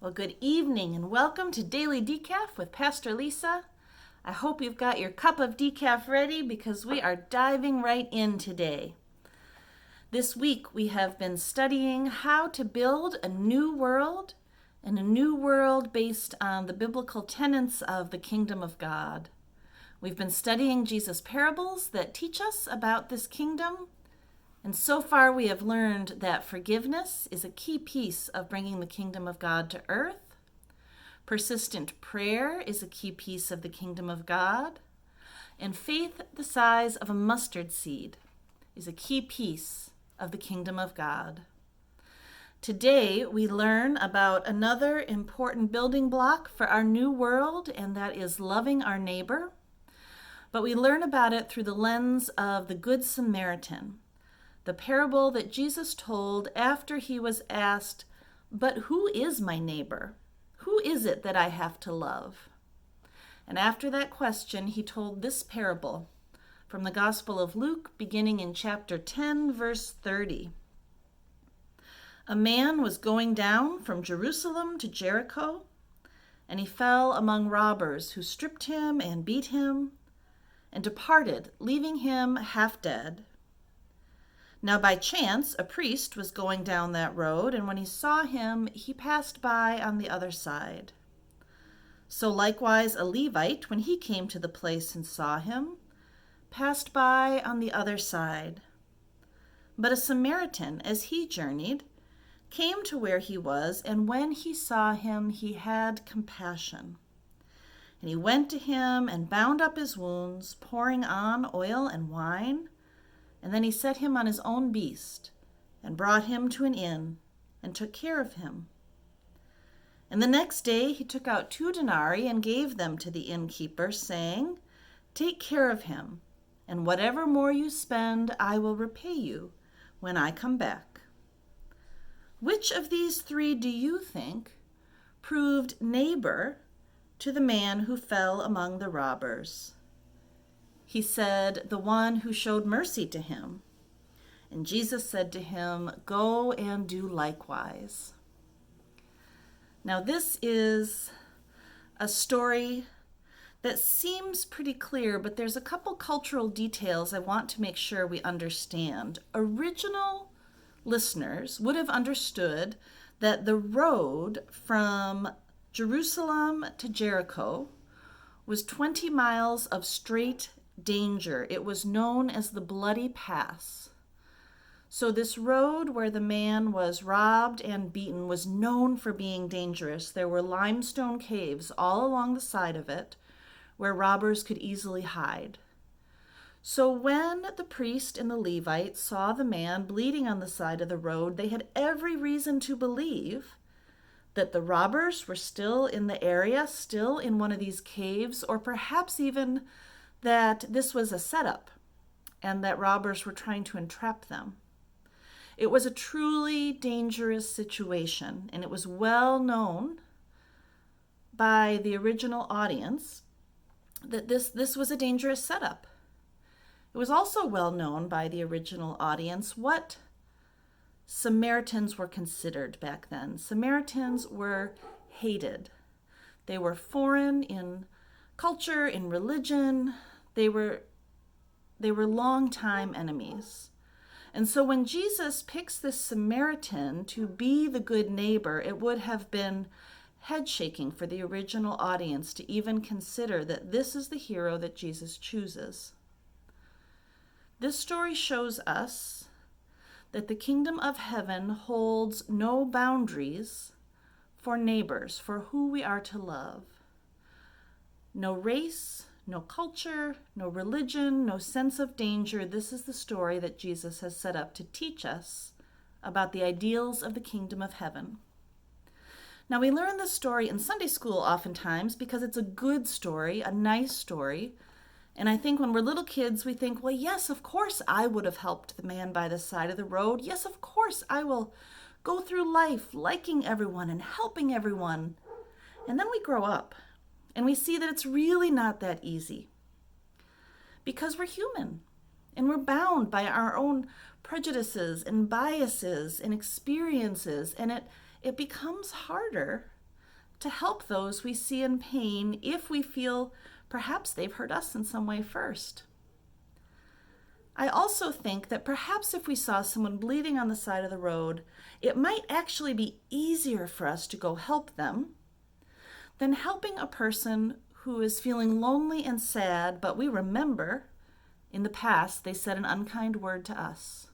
Well, good evening and welcome to Daily Decaf with Pastor Lisa. I hope you've got your cup of decaf ready because we are diving right in today. This week we have been studying how to build a new world, and a new world based on the biblical tenets of the kingdom of God. We've been studying Jesus' parables that teach us about this kingdom. And so far we have learned that forgiveness is a key piece of bringing the kingdom of God to earth. Persistent prayer is a key piece of the kingdom of God. And faith the size of a mustard seed is a key piece of the kingdom of God. Today we learn about another important building block for our new world, and that is loving our neighbor. But we learn about it through the lens of the Good Samaritan, the parable that Jesus told after he was asked, "But who is my neighbor? Who is it that I have to love?" And after that question, he told this parable from the Gospel of Luke, beginning in chapter 10, verse 30. A man was going down from Jerusalem to Jericho, and he fell among robbers who stripped him and beat him and departed, leaving him half dead. Now by chance, a priest was going down that road, and when he saw him, he passed by on the other side. So likewise a Levite, when he came to the place and saw him, passed by on the other side. But a Samaritan, as he journeyed, came to where he was, and when he saw him, he had compassion. And he went to him and bound up his wounds, pouring on oil and wine. And then he set him on his own beast, and brought him to an inn, and took care of him. And the next day he took out 2 denarii and gave them to the innkeeper, saying, "Take care of him, and whatever more you spend, I will repay you when I come back." Which of these 3 do you think proved neighbor to the man who fell among the robbers? He said, "The one who showed mercy to him." And Jesus said to him, "Go and do likewise." Now this is a story that seems pretty clear, but there's a couple cultural details I want to make sure we understand. Original listeners would have understood that the road from Jerusalem to Jericho was 20 miles of straight danger. It was known as the Bloody Pass. So this road where the man was robbed and beaten was known for being dangerous. There were limestone caves all along the side of it where robbers could easily hide. So when the priest and the Levite saw the man bleeding on the side of the road, they had every reason to believe that the robbers were still in the area, still in one of these caves, or perhaps even that this was a setup and that robbers were trying to entrap them. It was a truly dangerous situation, and it was well known by the original audience that this was a dangerous setup. It was also well known by the original audience what Samaritans were considered back then. Samaritans were hated. They were foreign in culture, in religion. They were longtime enemies. And so when Jesus picks this Samaritan to be the good neighbor, it would have been head shaking for the original audience to even consider that this is the hero that Jesus chooses. This story shows us that the kingdom of heaven holds no boundaries for neighbors, for who we are to love. No race, no culture, no religion, no sense of danger. This is the story that Jesus has set up to teach us about the ideals of the kingdom of heaven. Now, we learn this story in Sunday school oftentimes because it's a good story, a nice story. And I think when we're little kids, we think, well, yes, of course I would have helped the man by the side of the road. Yes, of course I will go through life liking everyone and helping everyone. And then we grow up and we see that it's really not that easy because we're human and we're bound by our own prejudices and biases and experiences, and it becomes harder to help those we see in pain if we feel perhaps they've hurt us in some way first. I also think that perhaps if we saw someone bleeding on the side of the road, it might actually be easier for us to go help them than helping a person who is feeling lonely and sad, but we remember in the past they said an unkind word to us.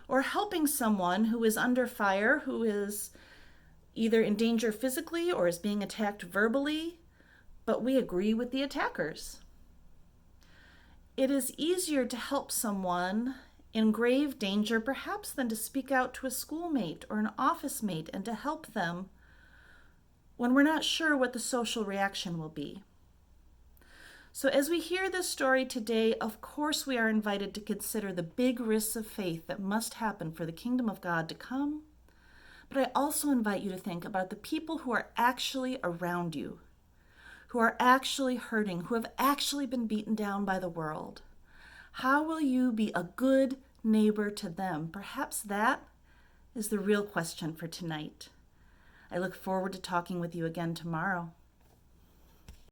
Or helping someone who is under fire, who is either in danger physically or is being attacked verbally, but we agree with the attackers. It is easier to help someone in grave danger perhaps than to speak out to a schoolmate or an office mate and to help them when we're not sure what the social reaction will be. So as we hear this story today, of course we are invited to consider the big risks of faith that must happen for the kingdom of God to come. But I also invite you to think about the people who are actually around you, who are actually hurting, who have actually been beaten down by the world. How will you be a good neighbor to them? Perhaps that is the real question for tonight. I look forward to talking with you again tomorrow.